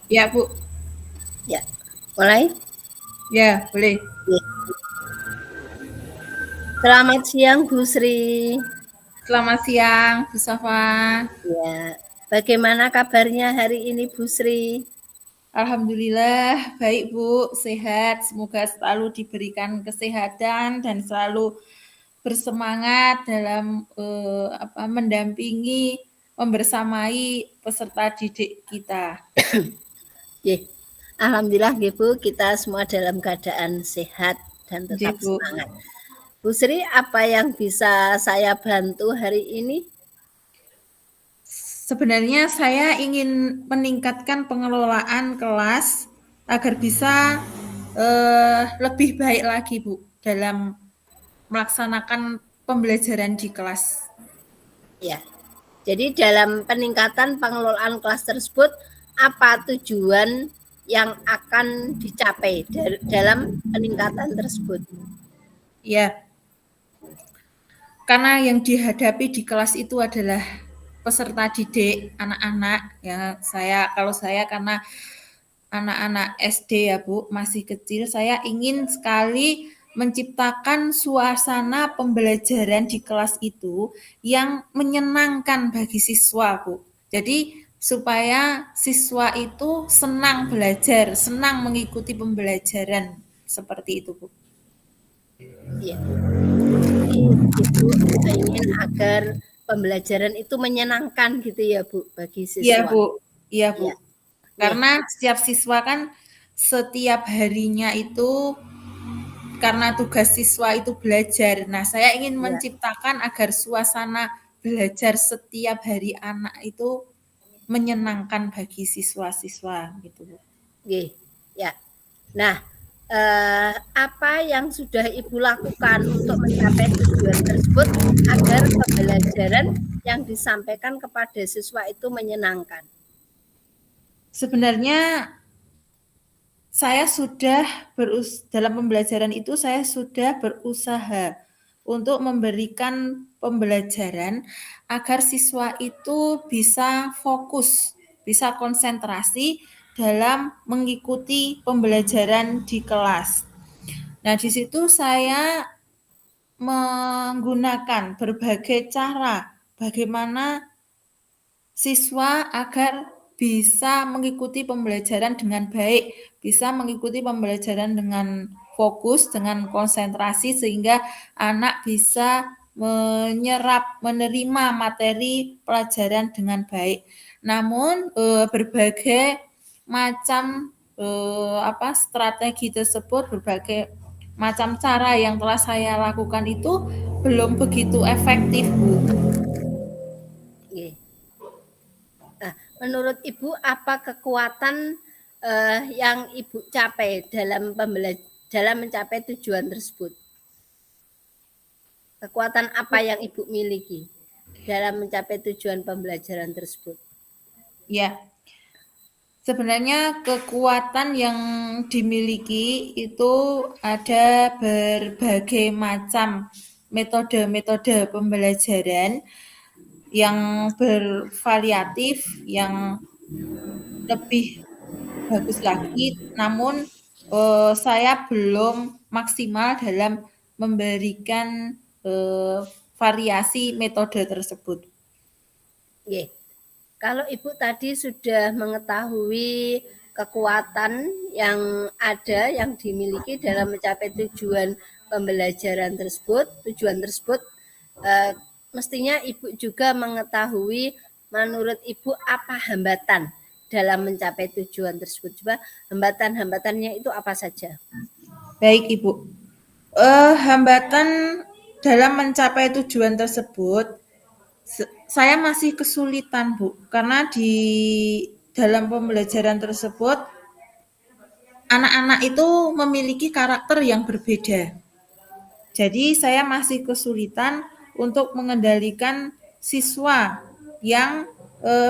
Ya, Bu. Ya, mulai. Ya, boleh. Selamat siang, Bu Sri. Selamat siang, Bu Safa. Ya, bagaimana kabarnya hari ini, Bu Sri? Alhamdulillah, baik Bu, sehat. Semoga selalu diberikan kesehatan dan selalu bersemangat dalam mendampingi, membersamai peserta didik kita. Ye, Alhamdulillah, Bu, kita semua dalam keadaan sehat dan Nggih, tetap Bu. semangat. Bu Sri, apa yang bisa saya bantu hari ini? Sebenarnya saya ingin meningkatkan pengelolaan kelas agar bisa lebih baik lagi, Bu, dalam melaksanakan pembelajaran di kelas. Ya, jadi dalam peningkatan pengelolaan kelas tersebut, apa tujuan yang akan dicapai dalam peningkatan tersebut? Ya, karena yang dihadapi di kelas itu adalah peserta didik anak-anak ya. Kalau saya karena anak-anak SD ya Bu, masih kecil, saya ingin sekali menciptakan suasana pembelajaran di kelas itu yang menyenangkan bagi siswa, Bu. Jadi supaya siswa itu senang belajar, senang mengikuti pembelajaran seperti itu, Bu. Ya, jadi Ibu ingin agar pembelajaran itu menyenangkan gitu ya, Bu, bagi Iya, siswa. Bu. Iya, Bu. Ya, nggih, Karena setiap siswa kan setiap harinya itu karena tugas siswa itu belajar. Nah, saya ingin ya, menciptakan agar suasana belajar setiap hari anak itu menyenangkan bagi siswa-siswa gitu, Bu. nggih, ya. Nah, apa yang sudah Ibu lakukan untuk mencapai tujuan tersebut agar pembelajaran yang disampaikan kepada siswa itu menyenangkan? Sebenarnya saya sudah dalam pembelajaran itu saya sudah berusaha untuk memberikan pembelajaran agar siswa itu bisa fokus, bisa konsentrasi dalam mengikuti pembelajaran di kelas. Nah, di situ saya menggunakan berbagai cara bagaimana siswa agar bisa mengikuti pembelajaran dengan baik, bisa mengikuti pembelajaran dengan fokus, dengan konsentrasi sehingga anak bisa menyerap, menerima materi pelajaran dengan baik. Namun berbagai macam strategi tersebut, berbagai macam cara yang telah saya lakukan itu belum begitu efektif, Bu. Nggih. Nah, menurut Ibu apa kekuatan yang Ibu capai dalam mencapai tujuan tersebut? Kekuatan apa yang Ibu miliki dalam mencapai tujuan pembelajaran tersebut? Ya, sebenarnya kekuatan yang dimiliki itu ada berbagai macam metode-metode pembelajaran yang bervariatif, yang lebih bagus lagi, namun saya belum maksimal dalam memberikan variasi metode tersebut. Nggih. Kalau Ibu tadi sudah mengetahui kekuatan yang ada yang dimiliki dalam mencapai tujuan tersebut eh, mestinya Ibu juga mengetahui menurut Ibu apa hambatan dalam mencapai tujuan tersebut. Coba hambatan-hambatannya itu apa saja? Baik, Ibu. Hambatan dalam mencapai tujuan tersebut, saya masih kesulitan, Bu, karena di dalam pembelajaran tersebut anak-anak itu memiliki karakter yang berbeda. Jadi saya masih kesulitan untuk mengendalikan siswa yang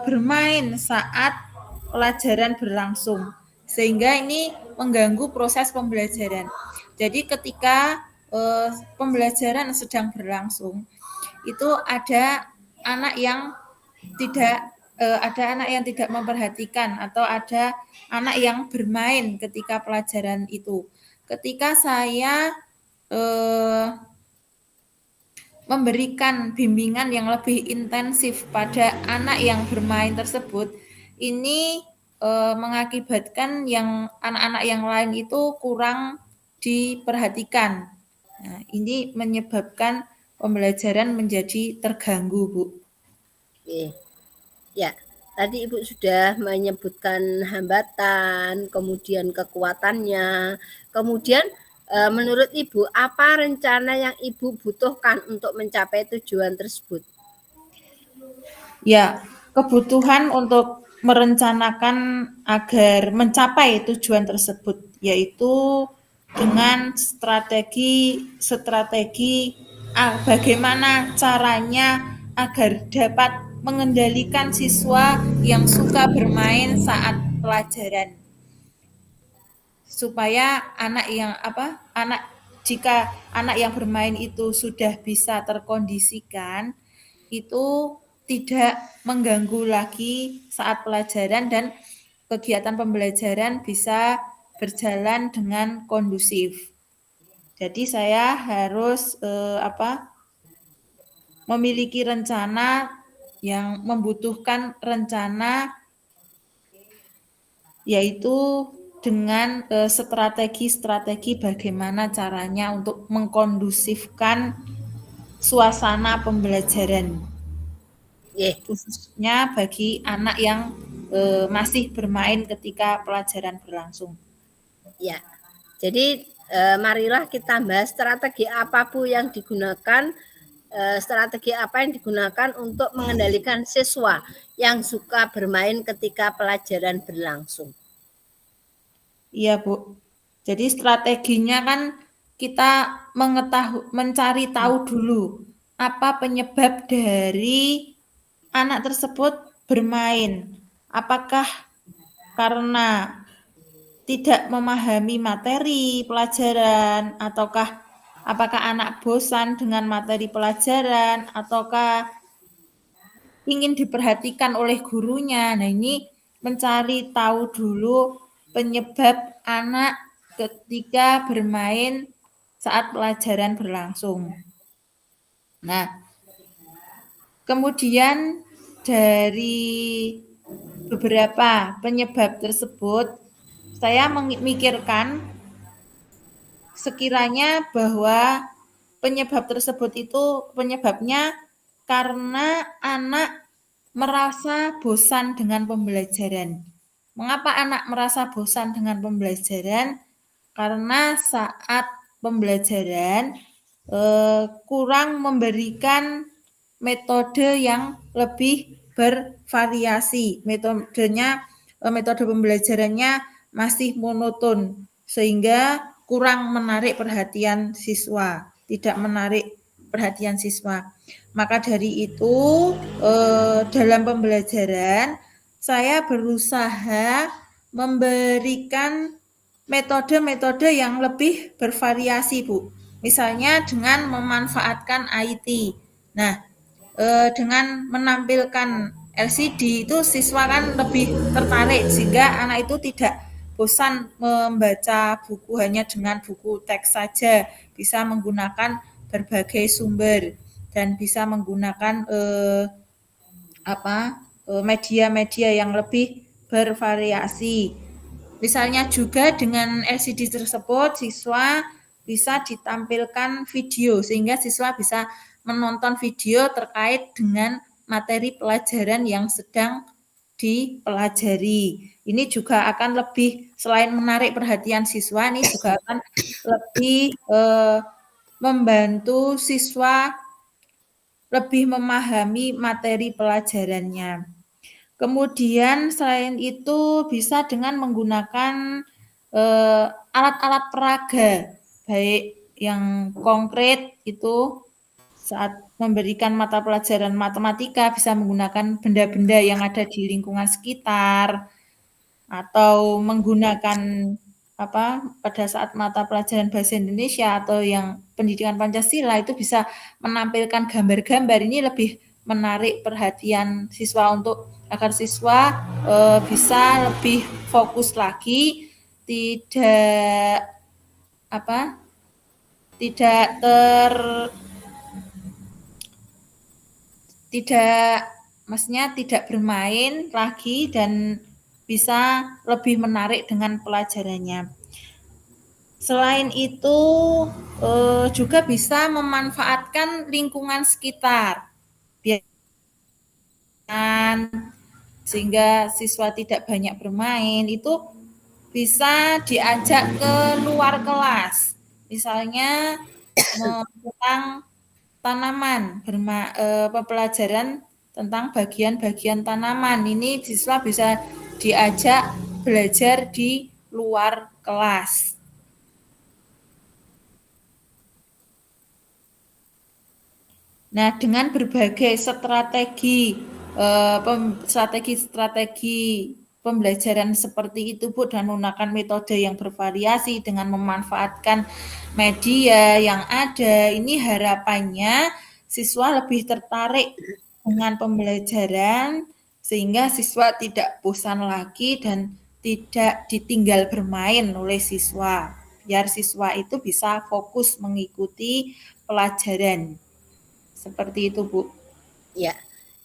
bermain saat pelajaran berlangsung, sehingga ini mengganggu proses pembelajaran. Jadi ketika pembelajaran sedang berlangsung, itu ada anak yang tidak ada anak yang tidak memperhatikan atau ada anak yang bermain ketika pelajaran itu. Ketika saya memberikan bimbingan yang lebih intensif pada anak yang bermain tersebut, ini mengakibatkan yang anak-anak yang lain itu kurang diperhatikan. Nah, ini menyebabkan pembelajaran menjadi terganggu, Bu. Oke. Ya, tadi Ibu sudah menyebutkan hambatan, kemudian kekuatannya, kemudian menurut Ibu apa rencana yang Ibu butuhkan untuk mencapai tujuan tersebut? Ya, kebutuhan untuk merencanakan agar mencapai tujuan tersebut, yaitu dengan strategi bagaimana caranya agar dapat mengendalikan siswa yang suka bermain saat pelajaran, supaya jika anak yang bermain itu sudah bisa terkondisikan, itu tidak mengganggu lagi saat pelajaran dan kegiatan pembelajaran bisa berjalan dengan kondusif. Jadi saya harus memiliki rencana yang membutuhkan rencana, yaitu dengan strategi-strategi bagaimana caranya untuk mengkondusifkan suasana pembelajaran, khususnya bagi anak yang masih bermain ketika pelajaran berlangsung. Ya, jadi marilah kita bahas strategi apa Bu yang digunakan, strategi apa yang digunakan untuk mengendalikan siswa yang suka bermain ketika pelajaran berlangsung. Iya, Bu. Jadi strateginya kan kita mencari tahu dulu apa penyebab dari anak tersebut bermain. Apakah karena tidak memahami materi pelajaran, ataukah apakah anak bosan dengan materi pelajaran, ataukah ingin diperhatikan oleh gurunya. Nah, ini mencari tahu dulu penyebab anak ketika bermain saat pelajaran berlangsung. Nah, kemudian dari beberapa penyebab tersebut, saya memikirkan sekiranya bahwa penyebab tersebut itu penyebabnya karena anak merasa bosan dengan pembelajaran. Mengapa anak merasa bosan dengan pembelajaran? Karena saat pembelajaran kurang memberikan metode yang lebih bervariasi. Metode pembelajarannya masih monoton, sehingga kurang menarik perhatian siswa, tidak menarik perhatian siswa. Maka dari itu, dalam pembelajaran saya berusaha memberikan metode-metode yang lebih bervariasi, Bu. Misalnya dengan memanfaatkan IT. Nah, dengan menampilkan LCD itu siswa kan lebih tertarik, sehingga anak itu tidak bosan membaca buku hanya dengan buku teks saja, bisa menggunakan berbagai sumber dan bisa menggunakan media-media yang lebih bervariasi. Misalnya juga dengan LCD tersebut siswa bisa ditampilkan video sehingga siswa bisa menonton video terkait dengan materi pelajaran yang sedang dipelajari. Ini juga akan lebih, selain menarik perhatian siswa, ini juga akan lebih membantu siswa lebih memahami materi pelajarannya. Kemudian selain itu bisa dengan menggunakan alat-alat peraga, baik yang konkret itu saat memberikan mata pelajaran matematika bisa menggunakan benda-benda yang ada di lingkungan sekitar, atau menggunakan pada saat mata pelajaran bahasa Indonesia atau yang pendidikan Pancasila itu bisa menampilkan gambar-gambar. Ini lebih menarik perhatian siswa untuk agar siswa bisa lebih fokus lagi, tidak maksudnya tidak bermain lagi dan bisa lebih menarik dengan pelajarannya. Selain itu juga bisa memanfaatkan lingkungan sekitar, sehingga siswa tidak banyak bermain. Itu bisa diajak ke luar kelas, misalnya tentang tanaman, pelajaran tentang bagian-bagian tanaman. Ini siswa bisa diajak belajar di luar kelas. Nah, dengan berbagai strategi pembelajaran seperti itu, Bu, dan menggunakan metode yang bervariasi dengan memanfaatkan media yang ada, ini harapannya siswa lebih tertarik dengan pembelajaran sehingga siswa tidak bosan lagi dan tidak ditinggal bermain oleh siswa. Biar siswa itu bisa fokus mengikuti pelajaran. Seperti itu, Bu. Ya,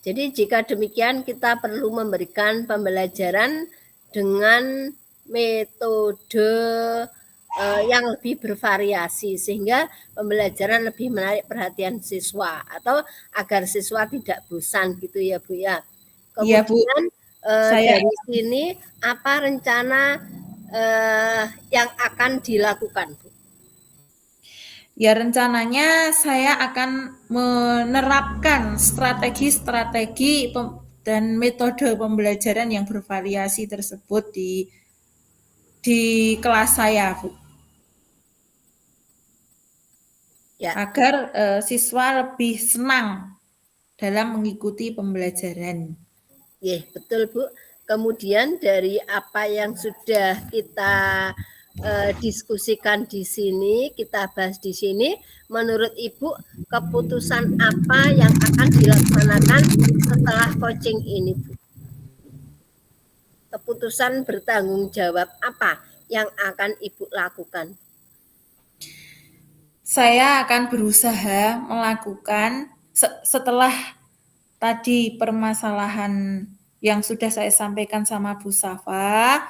jadi jika demikian kita perlu memberikan pembelajaran dengan metode yang lebih bervariasi sehingga pembelajaran lebih menarik perhatian siswa atau agar siswa tidak bosan gitu ya Bu ya. Iya, Bu. Kemudian dari sini apa rencana yang akan dilakukan, Bu? Ya, rencananya saya akan menerapkan strategi-strategi dan metode pembelajaran yang bervariasi tersebut di kelas saya, Bu. Ya. Agar siswa lebih senang dalam mengikuti pembelajaran. Ya, betul, Bu. Kemudian dari apa yang sudah kita diskusikan di sini, kita bahas di sini, menurut Ibu keputusan apa yang akan dilaksanakan setelah coaching ini, Bu? Keputusan bertanggung jawab apa yang akan Ibu lakukan? Saya akan berusaha melakukan setelah tadi permasalahan yang sudah saya sampaikan sama Bu Safa,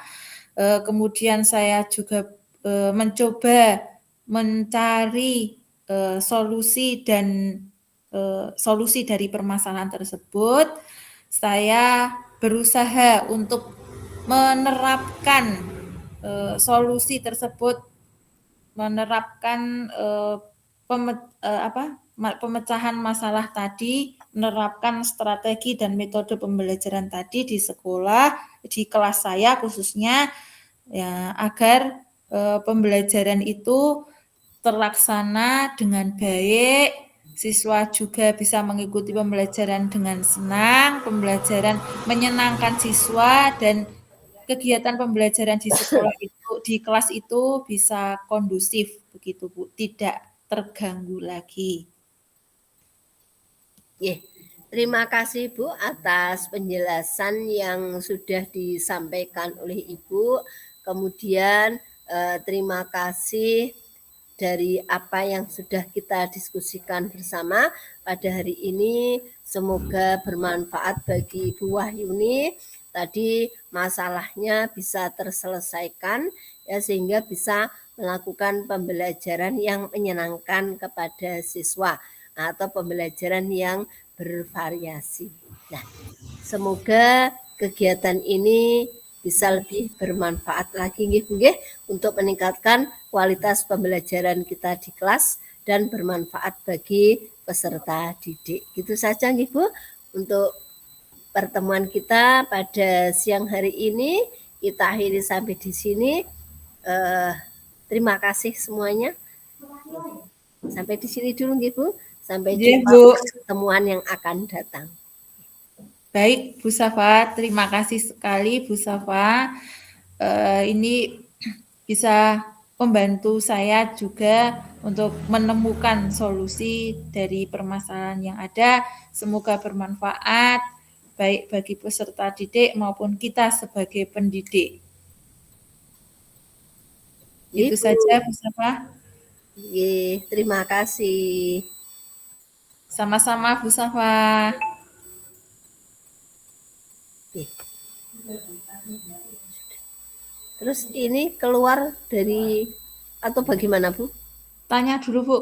kemudian saya juga mencoba mencari solusi dari permasalahan tersebut. Saya berusaha untuk menerapkan solusi tersebut, menerapkan pemecahan masalah tadi, menerapkan strategi dan metode pembelajaran tadi di sekolah, di kelas saya khususnya, ya, agar pembelajaran itu terlaksana dengan baik, siswa juga bisa mengikuti pembelajaran dengan senang, pembelajaran menyenangkan siswa, dan kegiatan pembelajaran di sekolah itu, di kelas itu bisa kondusif begitu, Bu, tidak terganggu lagi. Terima kasih Bu atas penjelasan yang sudah disampaikan oleh Ibu. Kemudian terima kasih dari apa yang sudah kita diskusikan bersama pada hari ini. Semoga bermanfaat bagi Ibu Wahyuni. Tadi masalahnya bisa terselesaikan ya, sehingga bisa melakukan pembelajaran yang menyenangkan kepada siswa atau pembelajaran yang bervariasi. Nah, semoga kegiatan ini bisa lebih bermanfaat lagi nggih untuk meningkatkan kualitas pembelajaran kita di kelas dan bermanfaat bagi peserta didik. Gitu saja nggih Bu untuk pertemuan kita pada siang hari ini. Kita akhiri sampai di sini. Terima kasih semuanya. Sampai di sini dulu nggih Bu. Sampai jumpa pertemuan yang akan datang. Baik, Bu Safa, terima kasih sekali Bu Safa. Ini bisa membantu saya juga untuk menemukan solusi dari permasalahan yang ada. Semoga bermanfaat baik bagi peserta didik maupun kita sebagai pendidik. Itu Ibu, saja Bu Safa. terima kasih. Sama-sama Bu Safa. Terus ini keluar dari atau bagaimana Bu? Tanya dulu Bu.